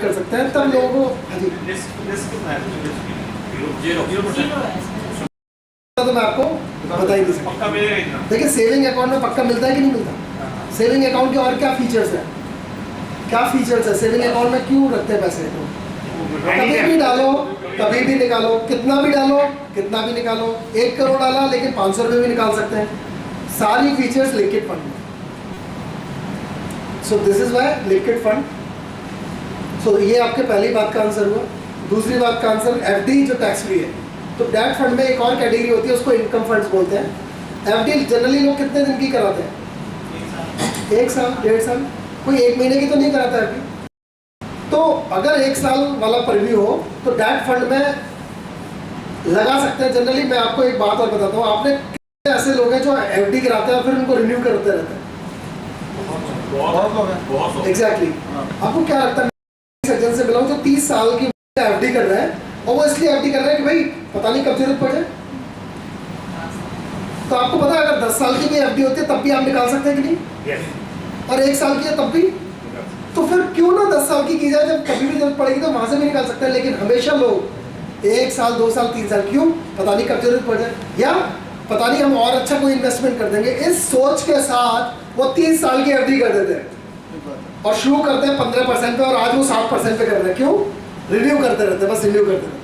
कर सकते हैं तब लोगों को। हाँ जी, तो मैं आपको बता ही नहीं सकता। देखिए सेविंग अकाउंट में पक्का मिलता है कि नहीं मिलता? सेविंग अकाउंट के और क्या फीचर्स है, क्या फीचर्स है सेविंग अकाउंट में, क्यों रखते हैं पैसे? तो कभी भी डालो कभी भी निकालो, कितना भी डालो कितना भी निकालो। 1 करोड़ डाला लेकिन 500 रुपये भी निकाल सकते हैं। सारी फीचर्स लिक्विड फंड में। So this is why liquid fund. So ये आपके पहली बात का आंसर हुआ। दूसरी बात का आंसर एफडी जो टैक्स फ्री है। तो डेट फंड में एक और कैटेगरी होती है, उसको इनकम फंड्स बोलते हैं। एफडी जनरली लोग कितने दिन की कराते हैं? 1 साल 1.5 साल, कोई 1 महीने की तो नहीं कराता है एफडी। तो अगर 1 साल वाला प्रीव्यू हो तो डेट फंड में लगा सकते हैं। जनरली मैं आपको एक बात और बताता हूँ, आपने कितने ऐसे लोग हैं जो एफडी कराते हैं और फिर उनको रिन्यू करते रहते हैं? एग्जैक्टली। आपको क्या लगता है, सज्जन से मिला हूं जो 30 साल की एफडी कर रहा है और वो इसलिए एफडी कर रहा है कि भाई पता नहीं कब जरूरत पड़ जाए। तो आपको पता है अगर 10 साल की भी एफडी होती है तब भी आप निकाल सकते हैं कि नहीं? और 1 साल की है तब भी। तो फिर क्यों ना 10 साल की जाए, जब कभी भी जरूरत पड़ेगी तो वहां से भी निकाल सकते हैं। लेकिन हमेशा लोग 1 साल 2 साल 3 साल, क्यों? पता नहीं कब जरूरत पड़ जाए, या पता नहीं हम और अच्छा कोई इन्वेस्टमेंट कर देंगे। इस सोच के साथ वो 30 साल की एफडी कर देते हैं और शुरू करते हैं 15% पे और आज वो 7% पे कर रहे हैं। क्यों? रिन्यू करते रहते हैं, बस रिन्यू करते रहते हैं।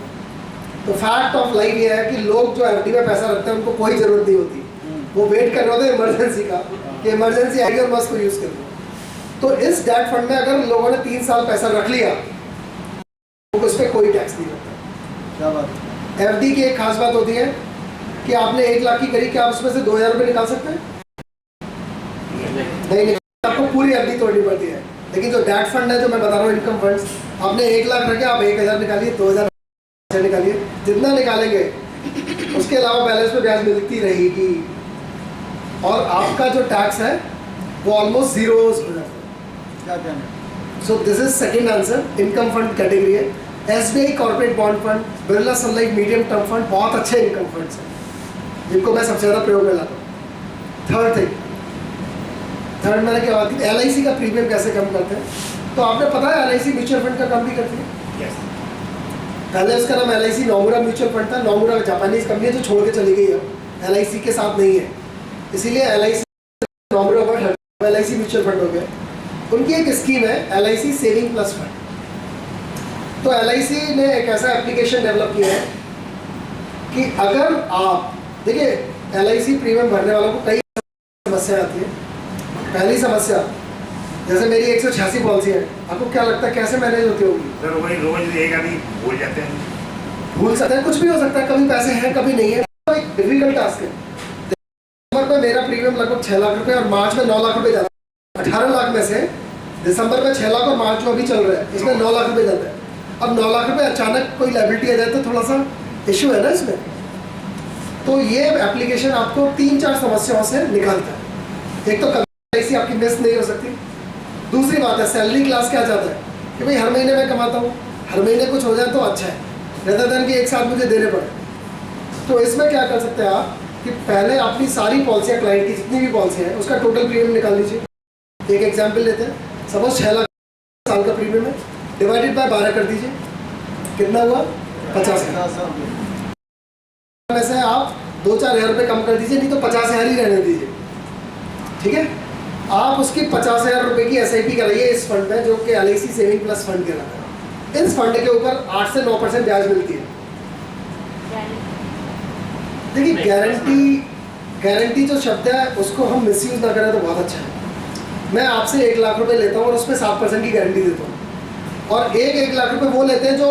तो फैक्ट ऑफ लाइफ ये है कि लोग जो एफडी में पैसा रखते हैं उनको कोई जरूरत नहीं होती, वो वेट कर रहे होते हैं इमरजेंसी का कि इमरजेंसी आएगी और बस को यूज कर लो। तो इस डेट फंड में अगर लोगों ने 3 साल पैसा रख लिया तो उस पर कोई टैक्स नहीं लगता। क्या बात है? एफडी की एक खास बात होती है कि आपने 1 लाख की करी, क्या आप उसमें से 2000 रुपये निकाल सकते हैं? नहीं, आपको पूरी एफडी तोड़नी पड़ती है। लेकिन जो डेट फंड है जो मैं बता रहा हूँ, इनकम फंड्स, आपने 1 लाख रखे, आप 1000 निकालिए, 2000 निकालिए, जितना निकालेंगे उसके अलावा बैलेंस पे ब्याज मिलती रहेगी और आपका जो टैक्स है वो ऑलमोस्ट जीरो हो जाता है। क्या कहना है? So this is second answer, income fund category है। SBI corporate bond fund, Birla sun life medium term fund बहुत अच्छे इनकम फंड्स हैं जिनको मैं सबसे ज़्यादा प्रयोग में लाता हूँ। थर्ड मैंने क्या बात की, LIC का प्रीमियम कैसे कम करते हैं? तो आपने पता है LIC म्यूचुअल फंड का कम भी करती है। पहले उसका नाम LIC नोमुरा म्यूचुअल फंड था। नोमुरा जापानीज कंपनी है जो छोड़ के चली गई है, LIC के साथ नहीं है, इसीलिए LIC Nomura word LIC mutual fund हो गया। उनकी एक स्कीम है LIC सेविंग प्लस फंड। तो LIC ने एक ऐसा एप्लीकेशन डेवलप किया है कि अगर आप देखिए LIC प्रीमियम भरने वालों को कई समस्या आती है। पहली समस्या, जैसे मेरी 186 पॉलिसी है, आपको क्या लगता है कैसे मैनेज होती होगी? रोज एक आदमी भूल जाते हैं, भूल सकते हैं, कुछ भी हो सकता है, कभी पैसे हैं कभी नहीं है, तो एक डिफिकल्ट टास्क है। दिसंबर में मेरा प्रीमियम लगभग 6 लाख रुपए और मार्च में 9 लाख रुपए जाता है। 18 लाख में से दिसंबर में 6 लाख और मार्च में अभी चल रहा है, इसमें 9 लाख रुपए जाता है। अब 9 लाख रुपए अचानक कोई लायबिलिटी आ जाए तो थोड़ा सा इश्यू है ना इसमें। तो ये एप्लीकेशन आपको 3-4 समस्याओं से निकालता है। एक तो LIC आपकी मिस नहीं हो सकती। दूसरी बात है, सैलरी क्लास क्या चाहता है कि भाई हर महीने मैं कमाता हूँ, हर महीने कुछ हो जाए तो अच्छा है, रेदर देन कि एक साथ मुझे देने पड़े। तो इसमें क्या कर सकते हैं आप कि पहले अपनी सारी पॉलिसियाँ, क्लाइंट की जितनी भी पॉलिसी है उसका टोटल प्रीमियम निकाल लीजिए। एक एग्जाम्पल लेते हैं, सपोज 6 लाख साल का प्रीमियम है, डिवाइडेड बाय 12 कर दीजिए, कितना हुआ? 50,000 में से आप 2-4 हज़ार रुपये कम कर दीजिए, नहीं तो 50,000 ही रहने दीजिए, ठीक है? आप उसकी 50,000 रुपये की SIP कराइए इस फंड में, जो कि LIC सेविंग प्लस फंड कहलाता है। इस फंड के ऊपर 8 से 9% ब्याज मिलती है। देखिए गारंटी जो शब्द है उसको हम मिसयूज ना करें तो बहुत अच्छा है। मैं आपसे 1 लाख रुपए लेता हूँ और उसमें 7% की गारंटी देता हूँ, और 1 लाख रुपए वो लेते हैं जो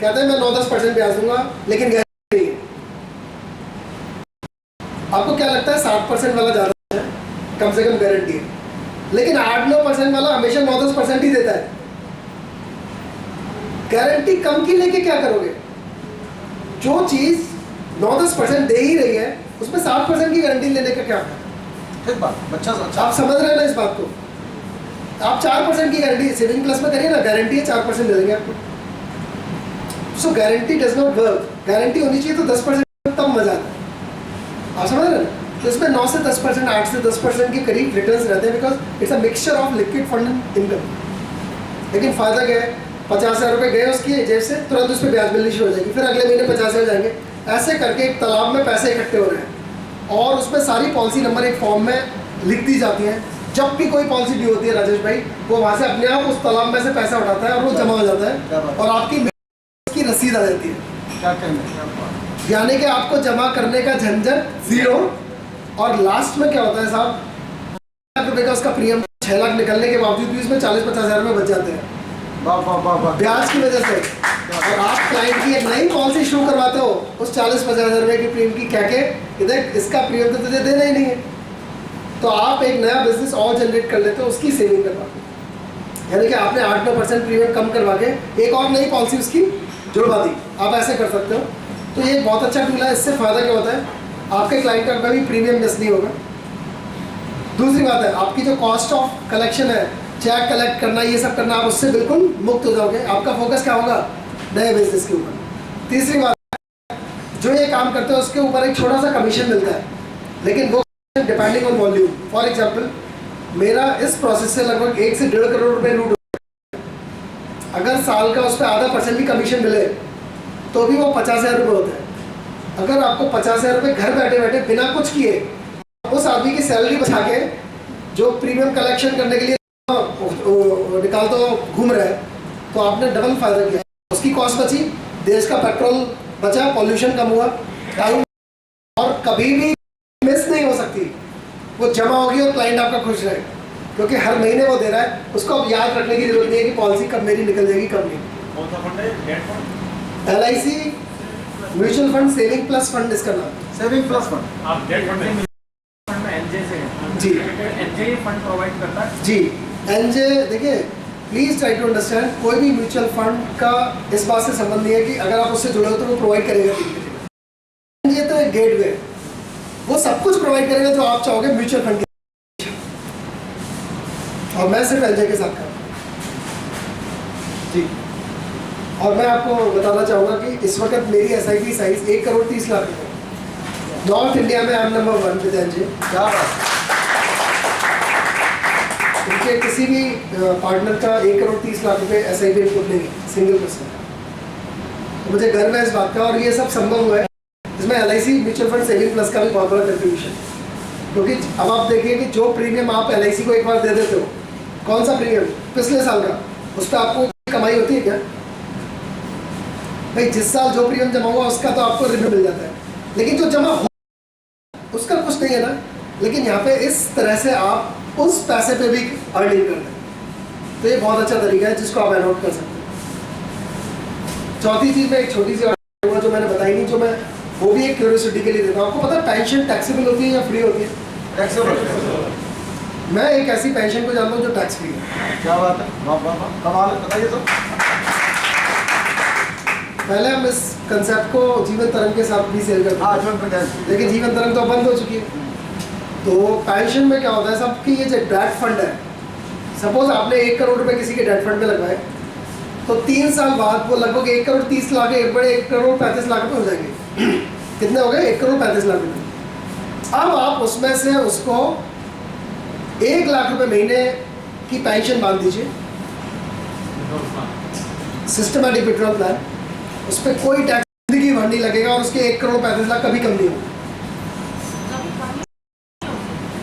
कहते हैं मैं 9-10% ब्याज दूंगा लेकिन गारंटी नहीं है। आपको क्या लगता है 7% वाला ज़्यादा है, कम से कम गारंटी है, लेकिन 8-9% वाला हमेशा 9-10% ही देता है। गारंटी कम की लेके क्या करोगे? जो चीज़ 9-10% दे ही रही है उसमें 7% की गारंटी लेने का क्या फायदा? ठीक बात, अच्छा आप समझ रहे हैं ना इस बात को? आप 4% की गारंटी सेविंग प्लस में करिए ना, गारंटी है 4% दे देंगे आपको। So guarantee does not work. Guarantee होनी चाहिए तो 10%, तब मजा आता है। आप समझ रहे हैं ना? तो इसमें 9 से 10%, 8 से 10% के करीब रिटर्न्स रहते हैं, because it's a mixture of liquid fund and income. लेकिन फ़ायदा क्या है? 50,000 रुपये गए उसकी जेब से, तुरंत उस पर ब्याज मिलनी शुरू हो जाएगी, फिर अगले महीने 50,000 जाएंगे। ऐसे करके एक तालाब में पैसे इकट्ठे हो रहे हैं और उसमें सारी पॉलिसी नंबर एक फॉर्म में लिख दी जाती है। जब भी कोई पॉलिसी ड्यू होती है राजेश भाई, वो वहाँ से अपने आप उस तालाब में से पैसा उठाता है और वो जमा हो जाता है और आपकी रसीद आ जाती है। क्या कहना, यानी कि आपको जमा करने का झंझट जीरो। और लास्ट में क्या होता है साहब, ₹1,00,000 का उसका प्रीमियम 6 लाख निकलने के बावजूद भी उसमें 40-50 हज़ार रुपये बच जाते हैं वाह वाह वाह वाह, ब्याज की वजह से। और आप क्लाइंट की एक नई पॉलिसी शुरू करवाते हो उस 40-50 हज़ार रुपये की प्रीमियम की, क्या के इधर इसका प्रीमियम तो तुझे देना ही नहीं है, तो आप एक नया बिजनेस और जनरेट कर लेते हो उसकी सेविंग करवाते हो। यानी कि आपने 8-9% प्रीमियम कम करवा के एक और नई पॉलिसी उसकी जुड़वा दी, आप ऐसे कर सकते हो। तो ये बहुत अच्छा टूल है। इससे फ़ायदा क्या होता है, आपके क्लाइंट का कभी प्रीमियम मिस नहीं होगा। दूसरी बात है, आपकी जो कॉस्ट ऑफ कलेक्शन है, चेक कलेक्ट करना, ये सब करना, आप उससे बिल्कुल मुक्त हो जाओगे। आपका फोकस क्या होगा, नए बिजनेस के ऊपर। तीसरी बात, जो ये काम करते हैं उसके ऊपर एक छोटा सा कमीशन मिलता है, लेकिन वो depending on volume. For example, मेरा इस प्रोसेस से लगभग 1 से 1.5 करोड़ रुपए लूट, अगर साल का उस पर %0.5 भी कमीशन मिले तो भी वो 50,000 रुपये होते हैं। अगर आपको 50,000 रुपये घर बैठे बैठे बिना कुछ किए उस आदमी की सैलरी बचा के जो प्रीमियम कलेक्शन करने के लिए निकाल तो घूम रहा है, तो आपने डबल फायदा किया। उसकी कॉस्ट बची, देश का पेट्रोल बचा, पॉल्यूशन कम हुआ, टाइम, और कभी भी मिस नहीं हो सकती, वो जमा होगी और क्लाइंट आपका खुश रहे, क्योंकि हर महीने वो दे रहा है। उसको अब याद रखने की जरूरत नहीं है कि पॉलिसी कब मेरी निकल जाएगी कब नहीं। कौन सा फंड है, debt fund? LIC mutual fund saving plus fund इसका नाम। Saving plus fund. आप डेट फंड में एनजे से है जी एनजे फंड प्रोवाइड करता है जी। एनजे देखिए, प्लीज़ ट्राई टू अंडरस्टैंड, कोई भी म्यूचुअल फंड का इस बात से संबंध नहीं है कि अगर आप उससे जुड़े हो तो वो प्रोवाइड करेगा। एनजे तो एक गेटवे है, वो सब कुछ प्रोवाइड करेगा जो आप चाहोगे म्यूचुअल फंड के, और मैं सिर्फ एनजे के साथ काम जी। और मैं आपको बताना चाहूँगा कि इस वक्त मेरी SIP साइज 1,30,00,000 रुपये, नॉर्थ इंडिया में I am number 1 with NJ. क्या बात, उनके किसी भी पार्टनर का 1,30,00,000 रुपये SIP इनपुट नहीं है, सिंगल पर्सन। तो मुझे गर्व है इस बात का, और ये सब संभव हुआ है इसमें LIC mutual fund saving plus का भी बहुत बड़ा कंट्रीब्यूशन। क्योंकि अब आप देखिए कि जो प्रीमियम आप LIC को एक बार दे देते हो, कौन सा प्रीमियम, पिछले साल का, उस पर आपको कमाई होती है क्या भाई? जिस साल जो प्रीमियम जमा हुआ उसका तो आपको रिव्यू मिल जाता है, लेकिन जो जमा हो उसका कुछ नहीं है ना। लेकिन यहाँ पे इस तरह से आप उस पैसे पे भी अर्निंग कर रहे हैं, तो ये बहुत अच्छा तरीका है जिसको आप अडॉप्ट कर सकते हैं। चौथी चीज़ में एक छोटी सी और जो मैंने बताई नहीं, जो मैं वो भी एक क्यूरियोसिटी के लिए देता हूँ। आपको पता है पेंशन टैक्सेबल होती है या फ्री होती है? टैक्सेबल। मैं एक ऐसी पेंशन को जानता हूँ जो टैक्स फ्री है। क्या बात है, वाह वाह वाह, कमाल है, बताइए तो। पहले हम इस कंसेप्ट को जीवन तरंग के साथ भी सेल करते हाँ, हैं, जो मैं लेकिन जीवन तरंग तो बंद हो चुकी है। तो पेंशन में क्या होता है साहब कि ये जो डेट फंड है, सपोज आपने 1 करोड़ रुपए किसी के डेट फंड में लगवाए, तो 3 साल बाद वो लगभग 1,30,00,000 एक बड़े 1,35,00,000 रुपये हो जाएंगे। कितने हो गए? 1,35,00,000 रुपये। अब आप उसमें से उसको 1,00,000 रुपये महीने की पेंशन बांध दीजिए, सिस्टमैटिक विड्रॉल प्लान, उस पर कोई टैक्स जिंदगी भर नहीं लगेगा, और उसके 1,35,00,000 कभी कम नहीं होगा।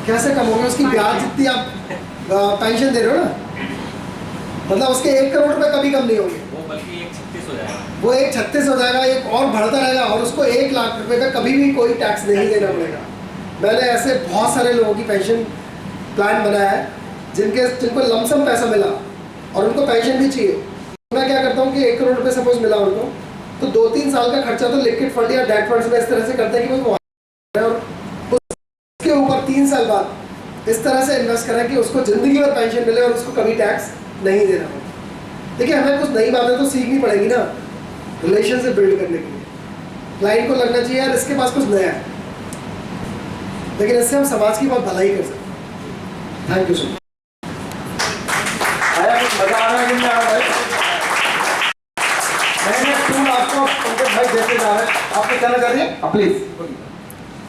कैसे कम होगा? उसकी ब्याज जितनी आप पेंशन दे रहे हो ना, मतलब उसके 1 करोड़ रुपए कभी कम नहीं होंगे, वो बल्कि 136 हो जाएगा, वो 1,36 हो जाएगा, एक और बढ़ता रहेगा, और उसको 1,00,000 रुपए पे कभी भी कोई टैक्स नहीं देना पड़ेगा। मैंने ऐसे बहुत सारे लोगों की पेंशन प्लान बनाया है जिनको लमसम पैसा मिला और उनको पेंशन भी चाहिए। मैं क्या करता हूँ कि 1 करोड़ रुपए सपोज मिला उनको, तो 2-3 साल का खर्चा तो लिक्विड फंड या डेट फंड्स में इस तरह से करते हैं कि वो, और उसके ऊपर 3 साल बाद इस तरह से इन्वेस्ट करें कि उसको ज़िंदगी भर पेंशन मिले और उसको कभी टैक्स नहीं देना हो। देखिए, हमें कुछ नई बातें तो सीखनी पड़ेगी ना रिलेशन से बिल्ड करने के लिए। क्लाइंट को लगना चाहिए यार इसके पास कुछ नया है, लेकिन इससे हम समाज की बहुत भलाई कर सकते हैं। Thank you so much. आया कुछ मजा आ रहा है कि नहीं आ रहा है? मैंने टूल आपको पंकज भाई देते जा रहे हैं, आपको क्या लगा रही है? प्लीज बोलिए।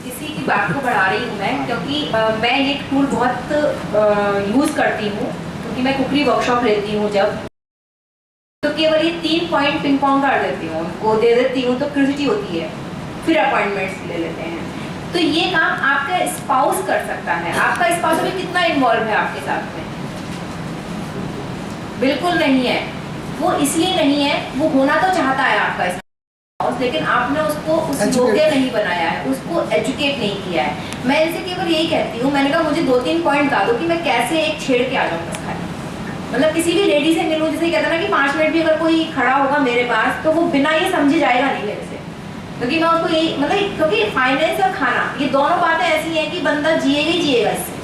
इसी की बात को बढ़ा रही हूँ मैं, क्योंकि मैं ये टूल बहुत यूज़ करती हूँ, क्योंकि मैं कुकरी वर्कशॉप लेती हूँ जब तो केवल ये 3 पॉइंट पिंग पोंग कर देती हूँ, उनको दे देती हूँ तो क्यूरियोसिटी होती है, फिर अपॉइंटमेंट्स ले लेते हैं। तो ये काम आपका स्पाउस कर सकता है। आपका स्पाउस अभी कितना इन्वॉल्व है आपके साथ में? बिल्कुल नहीं है। वो इसलिए नहीं है, वो होना तो चाहता है आपका स्पाउस, लेकिन आपने उसको उस योग्य नहीं बनाया है, उसको एजुकेट नहीं किया है। मैं इनसे केवल यही कहती हूँ, मैंने कहा मुझे 2-3 पॉइंट बता दो कि मैं कैसे एक छेड़ के आ जाऊँ बस खाली। मतलब किसी भी लेडी से मिलूँ, जैसे कहते हैं ना कि 5 मिनट भी अगर कोई खड़ा होगा मेरे पास तो वो बिना ये समझे जाएगा नहीं मेरे से, क्योंकि मैं उसको यही मतलब, क्योंकि फाइनेंस और खाना ये दोनों बातें ऐसी हैं कि बंदा जिएगा ही जिएगा इससे,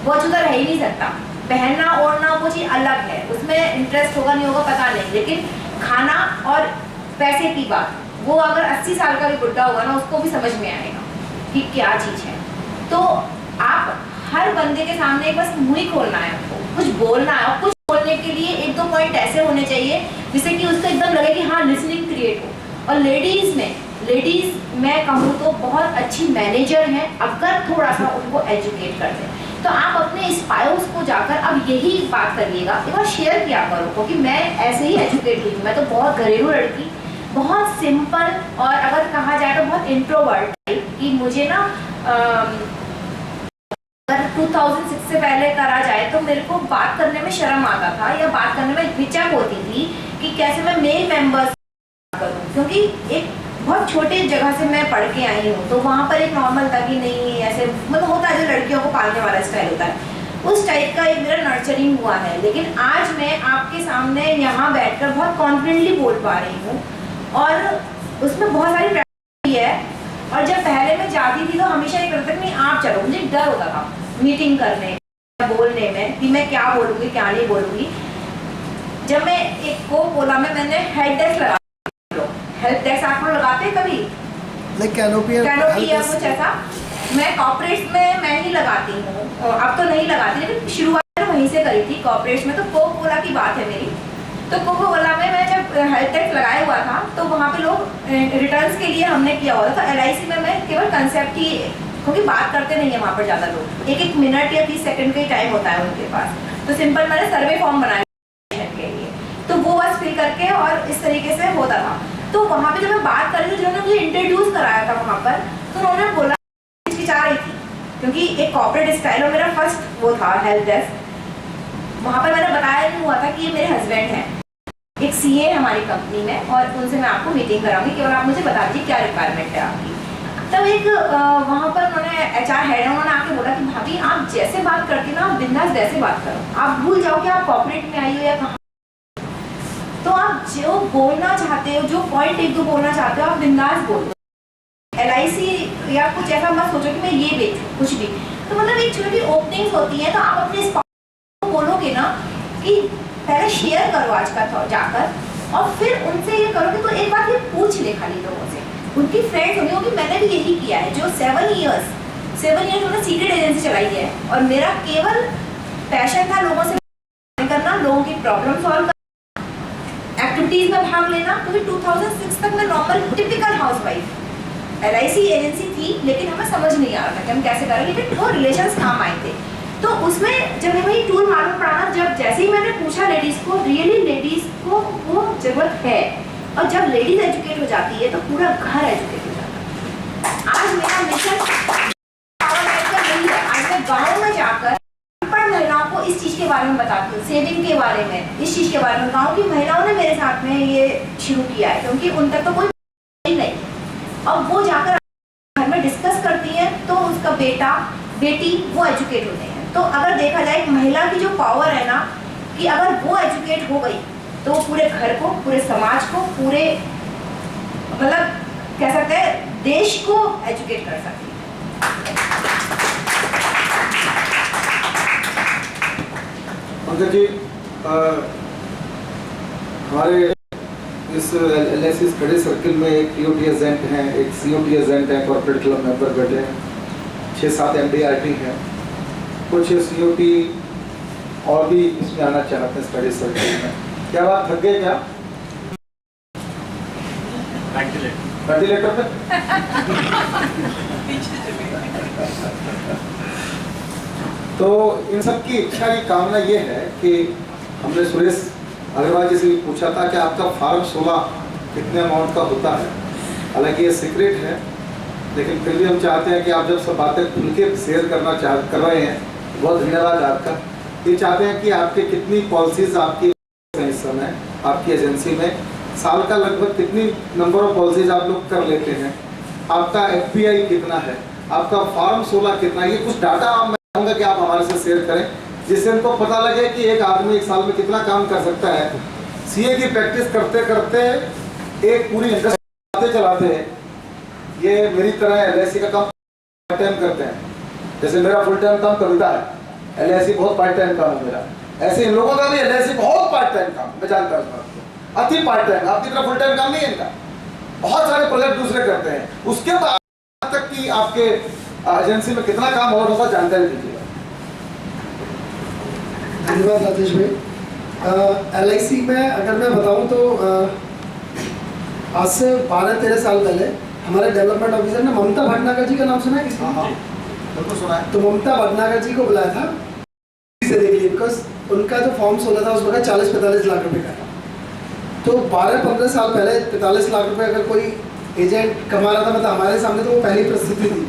वो अछूता रह ही नहीं सकता। पहनना ओढ़ना वो चीज़ अलग है, उसमें इंटरेस्ट होगा नहीं होगा पता नहीं, लेकिन खाना और पैसे की बात, वो अगर 80 साल का भी बुढ़ा होगा ना उसको भी समझ में आएगा कि क्या चीज़ है। तो आप हर बंदे के सामने बस मुँह ही खोलना है, आपको कुछ बोलना है, और कुछ बोलने के लिए 1-2 पॉइंट ऐसे होने चाहिए जिससे कि उसको एकदम लगे कि हाँ लिसनिंग क्रिएट हो। और लेडीज मैं कहूँ तो बहुत अच्छी मैनेजर हैं अगर थोड़ा सा उनको एजुकेट कर दें। तो आप अपने स्पाउस को जाकर अब यही बात करिएगा, एक बार शेयर किया करो, क्योंकि मैं ऐसे ही एजुकेट हुई हूँ। मैं तो बहुत घरेलू लड़की, बहुत सिंपल, और अगर कहा जाए तो बहुत इंट्रोवर्ट कि मुझे ना अगर 2006 से पहले करा जाए तो मेरे को बात करने में शर्म आता था, या बात करने में हिचक होती थी कि कैसे मैं मेल मेंबर्स करूं, क्योंकि एक बहुत छोटे जगह से मैं पढ़ के आई हूँ। तो वहाँ पर एक नॉर्मल था कि नहीं ऐसे मतलब होता है जो लड़कियों को पालने वाला स्टाइल होता है, उस टाइप का एक मेरा नर्चरिंग हुआ है। लेकिन आज मैं आपके सामने यहाँ बैठकर बहुत कॉन्फिडेंटली बोल पा रही हूँ, और उसमें बहुत सारी प्रैक्टिस है। और जब पहले मैं जाती थी तो हमेशा ये करता था नहीं आप चलो, मुझे डर होता था मीटिंग करने बोलने में कि मैं क्या बोलूँगी क्या नहीं बोलूँगी। जब मैं एक को बोला मैंने हेल्प डेस्क लगा, हेल्प डेस्क आप लोग लगाते हैं कभी? लाइक कैनोपी या कुछ ऐसा, मैं कॉर्पोरेट्स में मैं ही लगाती हूँ, अब तो नहीं लगाती, लेकिन शुरुआत में वहीं से करी थी कॉर्पोरेट्स में। तो कोका-कोला की बात है मेरी, तो कोका-कोला में मैं जब हेल्प डेस्क लगाया हुआ था तो वहाँ पे लोग रिटर्न्स के लिए हमने किया हुआ था। LIC में मैं केवल कंसेप्ट ही, क्योंकि बात करते नहीं है वहाँ पर ज़्यादा लोग, 1-1 मिनट या 30 सेकंड का ही टाइम होता है उनके पास। तो सिंपल मैंने सर्वे फॉर्म बनाया के लिए, तो वो बस फिल करके और इस तरीके से होता था। तो वहाँ पे जब मैं बात कर रही थी, जिन्होंने मुझे इंट्रोड्यूस कराया था वहाँ पर, तो उन्होंने बोला हिचकिचा रही थी, क्योंकि एक कॉर्पोरेट स्टाइल और मेरा फर्स्ट वो था हेल्प डेस्क। वहाँ पर मैंने बताया नहीं हुआ था कि ये मेरे हस्बैंड हैं, एक CA है हमारी कंपनी में, और उनसे मैं आपको मीटिंग कराऊंगी, केवल आप मुझे बता दीजिए क्या रिक्वायरमेंट है आपकी। तब एक वहाँ पर उन्होंने HR हेड है, उन्होंने आके बोला कि भाभी आप जैसे बात करती ना, आप बिंदास जैसे बात करो, आप भूल जाओ कि आप कॉर्पोरेट में आई हो या कहाँ। तो आप जो बोलना चाहते हो, जो पॉइंट 1-2 बोलना चाहते हो, आप बिंदास बोलो। LIC या कुछ ऐसा मत सोचो कि मैं ये बेचूं कुछ भी। तो मतलब एक छोटी ओपनिंग्स होती है, तो आप अपने स्पाउस को बोलोगे ना कि पहले शेयर करो आज का जाकर, और फिर उनसे ये करोगे तो एक बात ये पूछ ले खाली लोगों से, उनकी फ्रेंड्स होंगी, क्योंकि मैंने भी यही किया है। जो 7 इयर्स मैंने सीक्रेट एजेंसी चलाई है, और मेरा केवल पैशन था लोगों से करना, लोगों की प्रॉब्लम सॉल्व करना, एक्टिविटीज में भाग लेना। क्योंकि 2006 तक मैं normal typical housewife, LIC agency थी, लेकिन हमें समझ नहीं आ रहा था कि हम कैसे करें, लेकिन वो रिलेशंस काम आए थे। तो उसमें जब हमें टूल मालूम पड़ा ना, जब जैसे ही मैंने पूछा लेडीज को, रियली लेडीज को वो जरूरत है, और जब लेडीज एजुकेट हो जाती है तो पूरा घर एजुकेट हो जाता है। आज मेरा मिशन यही है, आज मैं गाँव में जाकर महिलाओं को इस चीज़ के बारे में बताती हूँ, सेविंग के बारे में, इस चीज़ के बारे में। गाँव की महिलाओं ने मेरे साथ में ये शुरू किया है, क्योंकि उन तक तो कोई नहीं, और वो जाकर घर में डिस्कस करती हैं, तो उसका बेटा बेटी वो एजुकेट होते हैं। तो अगर देखा जाए महिला की जो पावर है ना, कि अगर वो एजुकेट हो गई तो पूरे घर को, पूरे समाज को, पूरे मतलब कह सकते हैं देश को एजुकेट कर सकती है। पंकज जी, हमारे इस LIC स्टडी सर्किल में एक TOT एजेंट हैं, एक COT एजेंट हैं, कॉर्पोरेट क्लब मेंबर बैठे हैं, 6-7 MDRT हैं, कुछ COT और भी इसमें आना चाहते हैं स्टडी सर्किल में। क्या बात थक गए क्या वेंटिलेटर पे? तो इन सब की इच्छा की कामना ये है कि हमने सुरेश अग्रवाल जी से भी पूछा था कि आपका फॉर्म 16 कितने अमाउंट का होता है। हालांकि ये सीक्रेट है, लेकिन फिर भी हम चाहते हैं कि आप जब सब बातें खुल के शेयर कर रहे हैं, बहुत धन्यवाद आपका। ये चाहते हैं कि आपके कितनी पॉलिसीज आपकी इस समय आपकी एजेंसी में, साल का लगभग कितनी नंबर ऑफ पॉलिसीज आप लोग कर लेते हैं, आपका एफपीआई कितना है, आपका फॉर्म 16 कितना है। ये कुछ डाटा मैं चाहूँगा कि आप हमारे से शेयर करें, जिससे उनको पता लगे कि एक आदमी एक साल में कितना काम कर सकता है। सीए की प्रैक्टिस करते करते एक पूरी इंडस्ट्री चलाते हैं। ये मेरी तरह एलआईसी का काम पार्ट टाइम करते हैं, जैसे मेरा फुल टाइम काम कविता है, एलआईसी बहुत पार्ट टाइम काम है मेरा। ऐसे इन लोगों का भी एलआईसी बहुत पार्ट टाइम काम, मैं जानता हूँ, अति पार्ट टाइम। आपकी तरह फुल टाइम काम नहीं है इनका, बहुत सारे प्रोजेक्ट दूसरे करते हैं। उसके बाद तक कि आपके एजेंसी में कितना काम और होगा जानकारी दीजिएगा। धन्यवाद राजेश भाई। एलआईसी में अगर मैं बताऊं तो आज से 12-13 साल पहले हमारे डेवलपमेंट ऑफिसर ने ममता भटनागर जी का नाम सुना है किसी ने? बिल्कुल सुना है। तो ममता भटनागर जी को बुलाया था से देख लिए, बिकॉज उनका जो फॉर्म 16 था उस वक्त 40-45 लाख रुपए का था। तो 12-15 साल पहले 45 लाख रुपए अगर कोई एजेंट कमा रहा था, मतलब हमारे सामने, तो वो पहली परिस्थिति थी।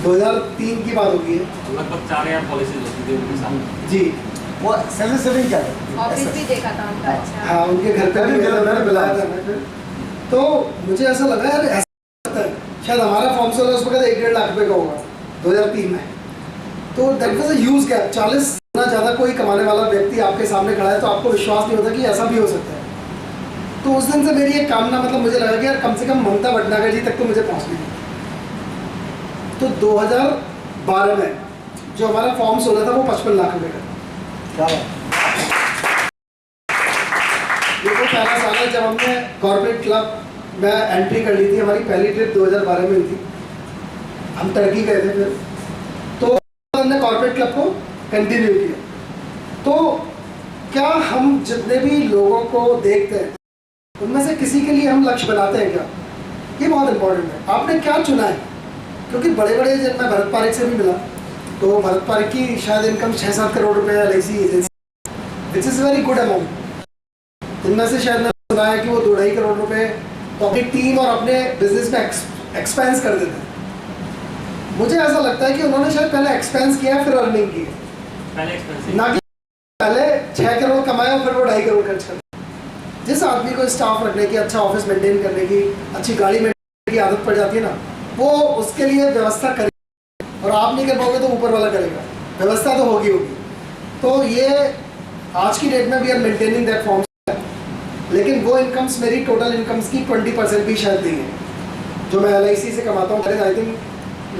2003 की बात होगी है, लगभग 4000 पॉलिसीज होती थी उनके साथ जी। वो सेविंग क्या है? ऑफिस भी देखा था उनका। अच्छा हाँ, उनके घर पे भी मैंने बुलाया था मैं फिर। तो मुझे ऐसा लगा यार ऐसा होता है, शायद हमारा फॉर्म 16 उस वक्त 1-1.5 लाख रुपए का होगा 2003 में। तो that was a huge gap. 40 गुना ज़्यादा कोई कमाने वाला व्यक्ति आपके सामने खड़ा है तो आपको विश्वास नहीं होता कि ऐसा भी हो सकता है। तो उस दिन से मेरी एक कामना, मतलब मुझे लगा कि यार कम से कम ममता भटनागर जी तक तो मुझे पहुँचनी है। तो 2012 में जो हमारा फॉर्म 16 था वो 55 लाख रुपए का। क्या ये वो पहला साल है जब हमने कॉर्पोरेट क्लब में एंट्री कर ली थी। हमारी पहली ट्रिप 2012 में हुई थी, हम टर्की गए थे। फिर तो हमने कॉर्पोरेट क्लब को कंटिन्यू किया। तो क्या हम जितने भी लोगों को देखते हैं उनमें से किसी के लिए हम लक्ष्य बनाते हैं क्या? ये बहुत इंपॉर्टेंट है। आपने क्या चुना है? क्योंकि बड़े बड़े, जब मैं भरत पारिक से भी मिला तो भरत पारिक की शायद इनकम 6-7 करोड़ रुपए है LIC agency, which is very good amount. इनमें से शायद मैंने सुना है कि वो 2-2.5 करोड़ रुपए तो अपनी टीम और अपने बिजनेस में एक्सपेंस कर देते हैं। मुझे ऐसा लगता है कि उन्होंने शायद पहले एक्सपेंस किया फिर अर्निंग की, पहले एक्सपेंसिव, ना कि पहले 6 करोड़ कमाया और फिर वो 2.5 करोड़ खर्च कर। जिस आदमी को स्टाफ रखने की, अच्छा ऑफिस मेंटेन करने की, अच्छी गाड़ी मेंटेन की आदत पड़ जाती है ना, वो उसके लिए व्यवस्था करे, और आप नहीं कर पाओगे तो ऊपर वाला करेगा। व्यवस्था तो होगी। तो ये आज की डेट में we are maintaining that form. लेकिन वो इनकम्स मेरी टोटल इनकम्स की 20% भी शायद नहीं है जो मैं एलआईसी से कमाता हूँ। I think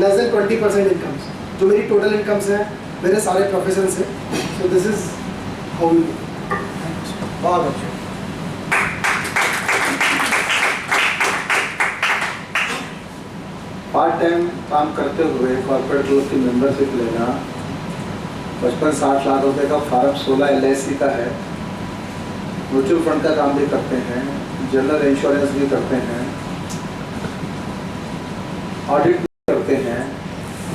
less than 20% incomes जो मेरी टोटल इनकम्स हैं मेरे सारे प्रोफेशन से। So this is how we. बहुत अच्छे। पार्ट टाइम काम करते हुए कॉर्पोरेट ग्रुप की मेंबरशिप लेना, 55-60 लाख रुपए का फॉर्म 16 एलआईसी का है, म्यूचुअल फंड का काम भी करते हैं, जनरल इंश्योरेंस भी करते हैं, ऑडिट भी करते हैं।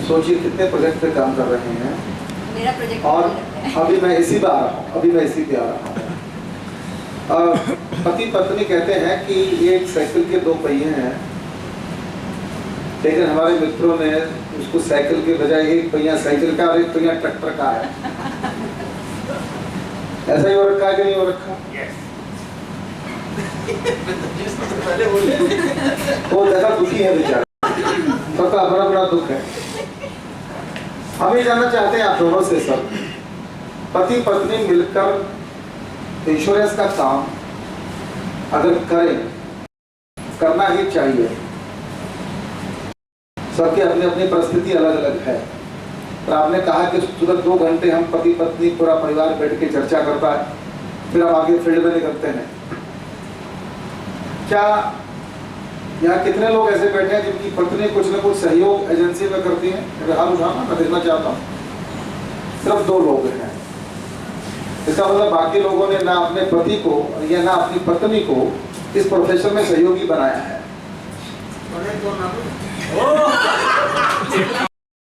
सोचिए कितने प्रोजेक्ट पे काम कर रहे हैं। मेरा प्रोजेक्ट और अभी मैं इसी पे आ रहा हूँ, पति पत्नी कहते हैं कि एक साइकिल के 2 पहिए हैं, लेकिन हमारे मित्रों ने उसको साइकिल के बजाय एक पहिया साइकिल का और एक पहिया ट्रैक्टर का है। ऐसा ही हो रखा है कि नहीं हो रखा? वो ज्यादा दुखी है बेचारा, सबका अपना बड़ा दुख है। हम ये जानना चाहते हैं आप दोनों से, सब पति पत्नी मिलकर इंश्योरेंस का काम अगर करें, करना ही चाहिए। सबकी अपनी अपनी परिस्थिति अलग अलग है। पर आपने कहा कि तुरंत 2 घंटे हम पति पत्नी पूरा परिवार बैठ के चर्चा करता है, फिर हम आगे फील्ड में निकलते हैं। क्या यहाँ कितने लोग ऐसे बैठे हैं जिनकी पत्नी कुछ न कुछ सहयोग एजेंसी में करती है? अगर हाथ उठाना, मैं देखना चाहता हूँ। सिर्फ 2 लोग हैं। इसका मतलब बाकी लोगों ने ना अपने पति को या ना अपनी पत्नी को इस प्रोफेशन में सहयोगी बनाया है।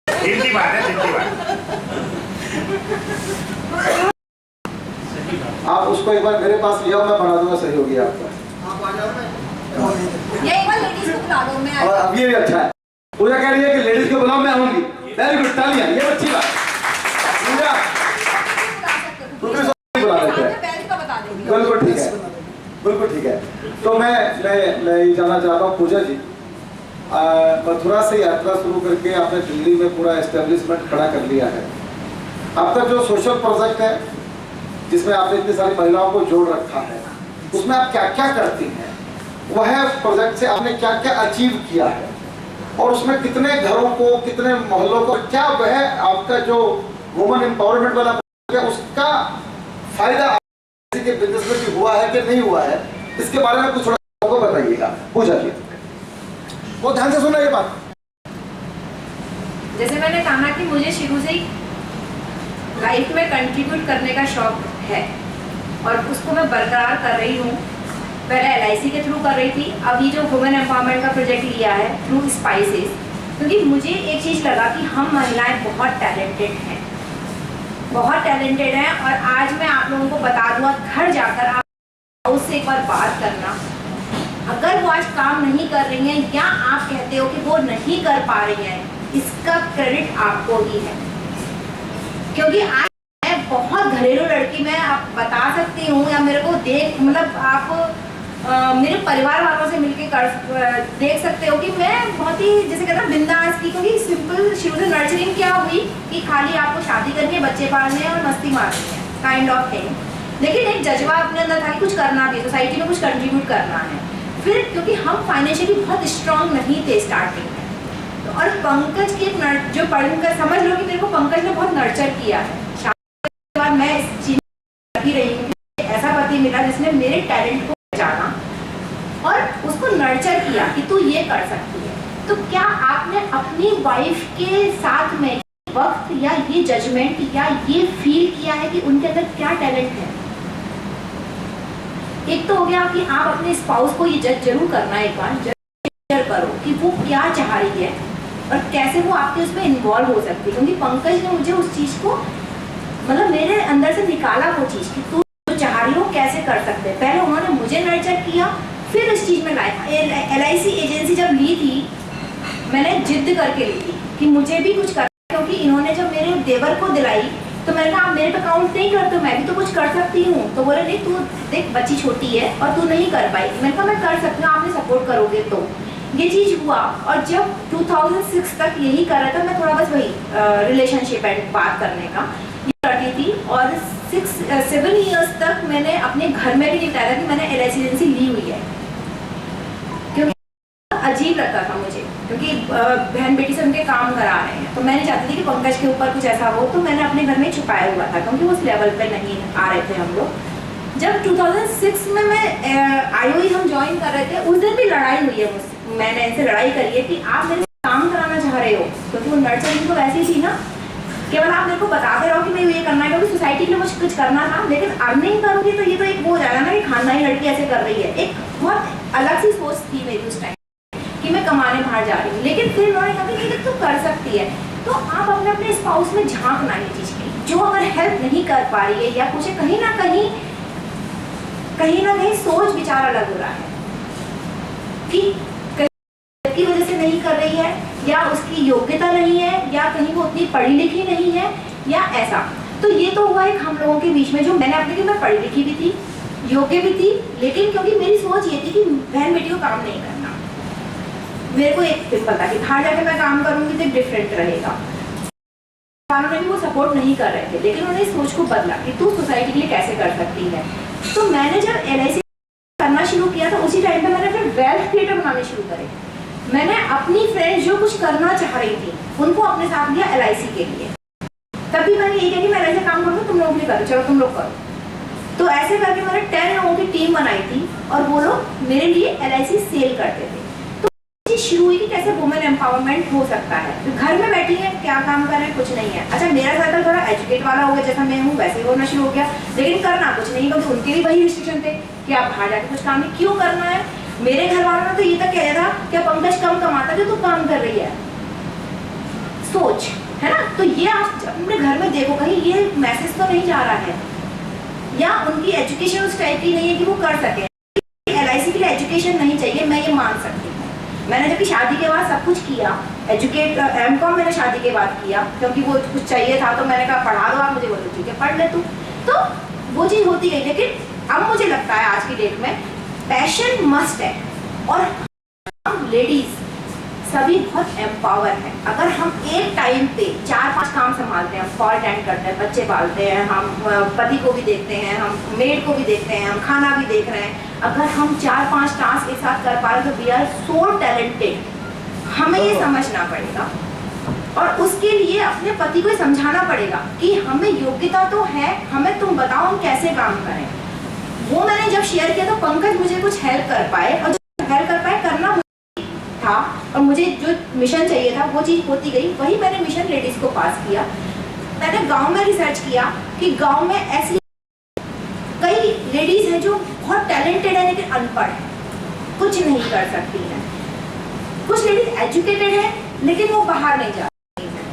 हिंदी बात है, हिंदी बात। सही बात। आप उसको एक बार मेरे पास ले आओ, मैं बना दूंगा सहयोगी आपका। आप आ जाओ ना। ये एक बार लेडीज को बुला दो, मैं और अब ये भी अच्छा है, पूजा कह रही है कि लेडीज को बुलाओ, मैं आऊंगी। वेरी गुड, तालियां, ये अच्छी बात। पूजा दूसरे से बुला लेते हैं, पहले का बता देंगे। बिल्कुल ठीक है, बिल्कुल ठीक है। तो मैं ये जानना चाहता हूँ पूजा जी, मथुरा से यात्रा शुरू करके आपने दिल्ली में पूरा एस्टेब्लिशमेंट खड़ा कर लिया है। आपका जो सोशल प्रोजेक्ट है जिसमें आपने इतनी सारी महिलाओं को जोड़ रखा है, उसमें आप क्या क्या करती हैं, वह प्रोजेक्ट से आपने क्या क्या अचीव किया है, और उसमें कितने घरों को, कितने मोहल्लों को, क्या वह आपका जो वुमेन एम्पावरमेंट वाला प्रोजेक्ट है उसका फायदा किसी के बिजनेस में भी हुआ है कि नहीं हुआ है, इसके बारे में कुछ थोड़ा को बताइएगा। पूजा जी बहुत ध्यान से सुना ये बात। जैसे मैंने कहा कि मुझे शुरू से ही लाइफ में कंट्रीब्यूट करने का शौक है और उसको मैं बरकरार कर रही हूँ। पहले LIC के थ्रू कर रही थी, अभी जो वुमेन एम्पावरमेंट का प्रोजेक्ट लिया है थ्रू स्पाइसेस, क्योंकि मुझे एक चीज़ लगा कि हम महिलाएं बहुत टैलेंटेड हैं, बहुत टैलेंटेड हैं। और आज मैं आप लोगों को बता दूँ, घर जाकर आप उससे एक बार बात करना, अगर वो आज काम नहीं कर रही हैं या आप कहते हो कि वो नहीं कर पा रही हैं, इसका क्रेडिट आपको ही है। क्योंकि आज मैं बहुत घरेलू लड़की, मैं आप बता सकती हूँ या मेरे को देख, मतलब आप मेरे परिवार वालों से मिलके देख सकते हो कि मैं बहुत ही जैसे कहते हैं बिंदास की, क्योंकि सिंपल शुरू से नर्चरिंग क्या हुई कि खाली आपको शादी करनी है, बच्चे पालने हैं और मस्ती मारनी है, काइंड ऑफ थिंग। लेकिन एक जज्बा अपने अंदर था कि कुछ करना भी, सोसाइटी में कुछ कंट्रीब्यूट करना है। फिर क्योंकि हम फाइनेंशियली बहुत स्ट्रांग नहीं थे स्टार्टिंग में, तो और पंकज की जो पढ़कर समझ लो कि मेरे को पंकज ने बहुत नर्चर किया है। शादी के बाद मैं इस चीज लगी रही हूँ, ऐसा पति मिला जिसने मेरे टैलेंट को जाना और उसको नर्चर किया कि तू ये कर सकती है। तो क्या आपने अपनी वाइफ के साथ में वक्त या ये जजमेंट या ये फील किया है कि उनके अंदर क्या टैलेंट है? एक तो हो गया कि आप अपने स्पाउस को ये जज जरूर करना, एक बार जज करो कि वो क्या चाह रही है और कैसे वो आपके उसमें इन्वॉल्व हो सकती है। क्योंकि पंकज ने मुझे उस चीज को, मतलब मेरे अंदर से निकाला वो चीज कि तू जो चाह रही हो कैसे कर सकते हैं। पहले उन्होंने मुझे नर्चर किया, फिर इस चीज में लाया। LIC एजेंसी जब ली थी, मैंने जिद करके ली थी कि मुझे भी कुछ करना, क्योंकि इन्होंने जब मेरे देवर को दिलाई तो मैंने कहा आप मेरे पे काउंट नहीं करते, मैं भी तो कुछ कर सकती हूँ। तो बोले नहीं, तू देख बच्ची छोटी है और तू नहीं कर पाई। मैंने कहा मैं कर सकती हूँ, आपने सपोर्ट करोगे तो। ये चीज़ हुआ। और जब 2006 तक यही कर रहा था, मैं थोड़ा बस वही रिलेशनशिप एंड बात करने का ये करती थी। और 7 ईयर्स तक मैंने अपने घर में भी नहीं बताया कि मैंने LIC एजेंसी ली हुई है, क्योंकि अजीब लगता था मुझे, क्योंकि बहन बेटी से उनके काम करा रहे हैं। तो मैं नहीं चाहती थी कि पंकज के ऊपर कुछ ऐसा हो, तो मैंने अपने घर में छुपाया हुआ था, क्योंकि उस लेवल पे नहीं आ रहे थे हम लोग। जब 2006 में मैं IOE हम ज्वाइन कर रहे थे, उस दिन भी लड़ाई हुई है मुझसे, मैंने इनसे लड़ाई करी है कि आप मेरे काम कराना चाह रहे हो, क्योंकि वो नर्चरिंग तो वैसी थी ना, केवल आप मेरे को बताते रहो कि मैं ये करना है, क्योंकि सोसाइटी के लिए मुझे कुछ करना था। लेकिन अर्निंग करूँगी तो ये तो एक वो हो जाएगा ना कि खानदानी लड़की ऐसे कर रही है। एक बहुत अलग सी सोच थी मेरी उस टाइम कि मैं कमाने बाहर जा रही हूँ। लेकिन फिर उन्होंने कहा कि तू कर सकती है। तो आप अपने स्पाउस में झांकना ये चीज़ की, जो अगर हेल्प नहीं कर पा रही है या कुछ कहीं ना कहीं सोच विचार अलग हो रहा है कि की वजह से नहीं कर रही है, या उसकी योग्यता नहीं है, या कहीं वो उतनी पढ़ी लिखी नहीं है, या ऐसा। तो ये तो हुआ एक हम लोगों के बीच में, जो मैंने अपने कि मैं पढ़ी लिखी भी थी, योग्य भी थी, लेकिन क्योंकि मेरी सोच ये थी कि बहन बेटी को काम नहीं करना। मेरे को एक सिंपल था कि बाहर जाकर मैं काम करूंगी तो डिफरेंट रहेगा। ने भी वो सपोर्ट नहीं कर रहे थे, लेकिन उन्होंने इस सोच को बदला कि तू सोसाइटी के लिए कैसे कर सकती है। तो मैंने जब LIC करना शुरू किया तो उसी टाइम पे मैंने फिर वेल्थ क्रिएटर बनाने शुरू करे। मैंने अपनी फ्रेंड्स जो कुछ करना चाह रही थी उनको अपने साथ लिया LIC के लिए। तभी मैंने ये कहा कि मैं LIC काम करूँगा, तुम लोग भी करो, चलो तुम लोग करो। तो ऐसे करके मैंने 10 लोगों की टीम बनाई थी और वो लोग मेरे लिए LIC सेल करते थे। शुरू हुई कि कैसे वुमेन एम्पावरमेंट हो सकता है। तो घर में बैठी है, क्या काम कर रहे हैं, कुछ नहीं है। अच्छा, मेरा सर्कल थोड़ा एजुकेट वाला हो गया, जैसा मैं हूँ वैसे ही होना शुरू हो गया, लेकिन करना कुछ नहीं, क्योंकि उनके भी वही रिस्ट्रिक्शन थे कि आप बाहर जाकर कुछ काम नहीं क्यों करना है। मेरे घर वालों ने तो ये तक कह था कि पंकज कम कमाता जो तू काम कर रही है, सोच है ना। तो ये आप अपने घर में देखो, कहीं ये मैसेज तो नहीं जा रहा है। या उनकी एजुकेशन उस टाइप की नहीं है कि वो कर सके। LIC के लिए एजुकेशन नहीं चाहिए, मैं ये मान सकती हूँ। मैंने जबकि शादी के बाद सब कुछ किया, M.Com मैंने शादी के बाद किया, क्योंकि वो कुछ चाहिए था तो मैंने कहा पढ़ा दो आप मुझे, बोलो ठीक है पढ़ ले तू, तो वो चीज़ होती गई। लेकिन अब मुझे लगता है आज की डेट में पैशन मस्ट है, और हम लेडीज सभी बहुत एम्पावर हैं। अगर हम एक टाइम पे 4-5 काम संभालते हैं, हम कॉल अटेंड करते हैं, बच्चे पालते हैं, हम पति को भी देखते हैं, हम मेड को भी देखते हैं, हम खाना भी देख रहे हैं, अगर हम 4-5 टास्क एक साथ कर पा रहे हैं तो वी आर सो टैलेंटेड। हमें ये समझना पड़ेगा और उसके लिए अपने पति को समझाना पड़ेगा कि हमें योग्यता तो है, हमें तुम बताओ हम कैसे काम करें। वो मैंने जब शेयर किया तो पंकज मुझे कुछ हेल्प कर पाए, और जो हेल्प कर पाए करना था, और मुझे जो मिशन चाहिए था वो चीज़ होती गई। वही मैंने मिशन लेडीज़ को पास किया। मैंने गांव में रिसर्च किया कि गांव में ऐसी कई लेडीज़ हैं जो बहुत टैलेंटेड है लेकिन अनपढ़ है, कुछ नहीं कर सकती हैं। कुछ लेडीज एजुकेटेड है लेकिन वो बाहर नहीं जा रही है,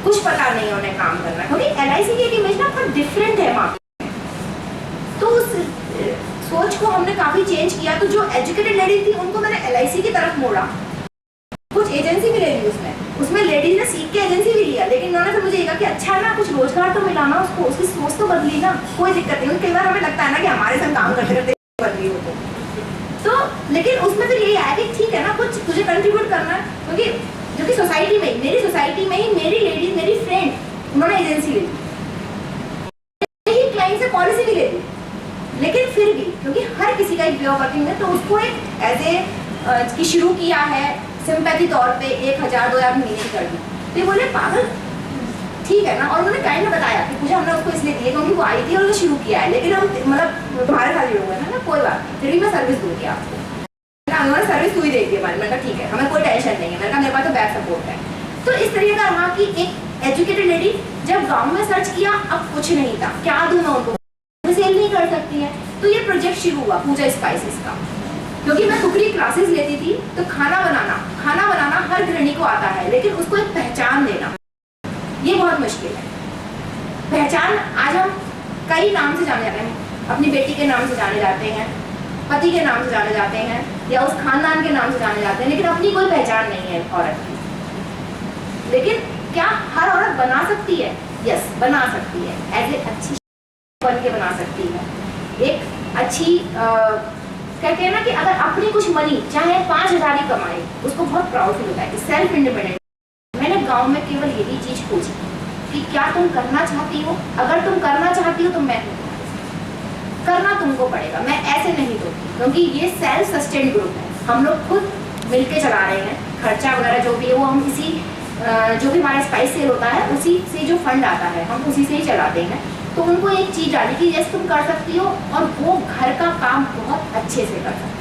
कुछ पता नहीं है उन्हें काम करना, क्योंकि LIC की एक इमेज ना बहुत डिफरेंट है मार्केट में। तो उस सोच को हमने काफी चेंज किया। तो जो एजुकेटेड लेडीज थी उनको मैंने LIC की तरफ मोड़ा। कुछ एजेंसी भी ले ली उसमें लेडीज ने सीख के एजेंसी भी लिया, लेकिन उन्होंने फिर मुझे कहा कि अच्छा ना कुछ रोजगार तो मिला ना उसको, उसकी सोच तो बदली ना, कोई दिक्कत नहीं। कई बार हमें लगता है ना कि हमारे संग काम करते करते बदली हो तो लेकिन उसमें फिर यही आया कि ठीक है ना, कुछ तुझे कंट्रीब्यूट करना है, क्योंकि जो कि सोसाइटी में, मेरी सोसाइटी में ही मेरी लेडीज, मेरी फ्रेंड, उन्होंने एजेंसी ले ली, क्लाइंट से पॉलिसी भी ले ली, लेकिन फिर भी क्योंकि हर किसी का एक वे ऑफ वर्किंग है, तो उसको एक एज ए शुरू किया है सिंपैथी तौर पे 1,000-2,000 महीने की कर दी। तो ये बोले पागल ठीक है ना, और उन्होंने काइंड में बताया कि मुझे हमने उसको इसलिए दिए क्योंकि वो आई थी और उसने शुरू किया है, लेकिन हम मतलब हमारे साथ जुड़े हुए हैं ना, कोई बात नहीं, फिर भी मैं सर्विस दूंगी आपको ना, उन्होंने सर्विस तू ही देगी हमारी। मैंने कहा ठीक है, हमें कोई टेंशन नहीं है, मैंने कहा मेरे पास तो बैक सपोर्ट है। तो इस तरीके का रहा कि एक एजुकेटेड लेडी जब गाँव में सर्च किया, अब कुछ नहीं था, क्या दूँ मैं उनको, सेल नहीं कर सकती है। तो ये प्रोजेक्ट शुरू हुआ पूजा स्पाइसेस का, क्योंकि मैं कुकरी क्लासेस लेती थी। तो खाना बनाना हर गृहिणी को आता है, लेकिन उसको एक पहचान देना ये बहुत मुश्किल है। पहचान आज हम कई नाम से जाने जाते हैं, अपनी बेटी के नाम से जाने जाते हैं, पति के नाम से जाने जाते हैं, या उस खानदान के नाम से जाने जाते हैं, लेकिन अपनी कोई पहचान नहीं है औरत की। लेकिन क्या हर औरत बना सकती है? यस, बना सकती है, एज ए अच्छी बन के बना सकती है। एक अच्छी कहते हैं ना कि अगर अपनी कुछ मनी चाहे 5,000 ही कमाए, उसको बहुत प्राउड फील होता है कि सेल्फ इंडिपेंडेंट। मैंने गांव में केवल यही चीज खोजी कि क्या तुम करना चाहती हो, अगर तुम करना चाहती हो तो मैं हूं तुम्हारे साथ, करना तुमको पड़ेगा, मैं ऐसे नहीं दूंगी, क्योंकि ये सेल्फ सस्टेन ग्रुप है, हम लोग खुद मिलके चला रहे हैं। खर्चा वगैरह जो भी है वो हम इसी जो भी हमारा स्पाइस सेल होता है उसी से जो फंड आता है हम उसी से ही चलाते हैं। तो उनको एक चीज डाली कि यस तुम कर सकती हो, और वो घर का काम बहुत अच्छे से कर सकती हो।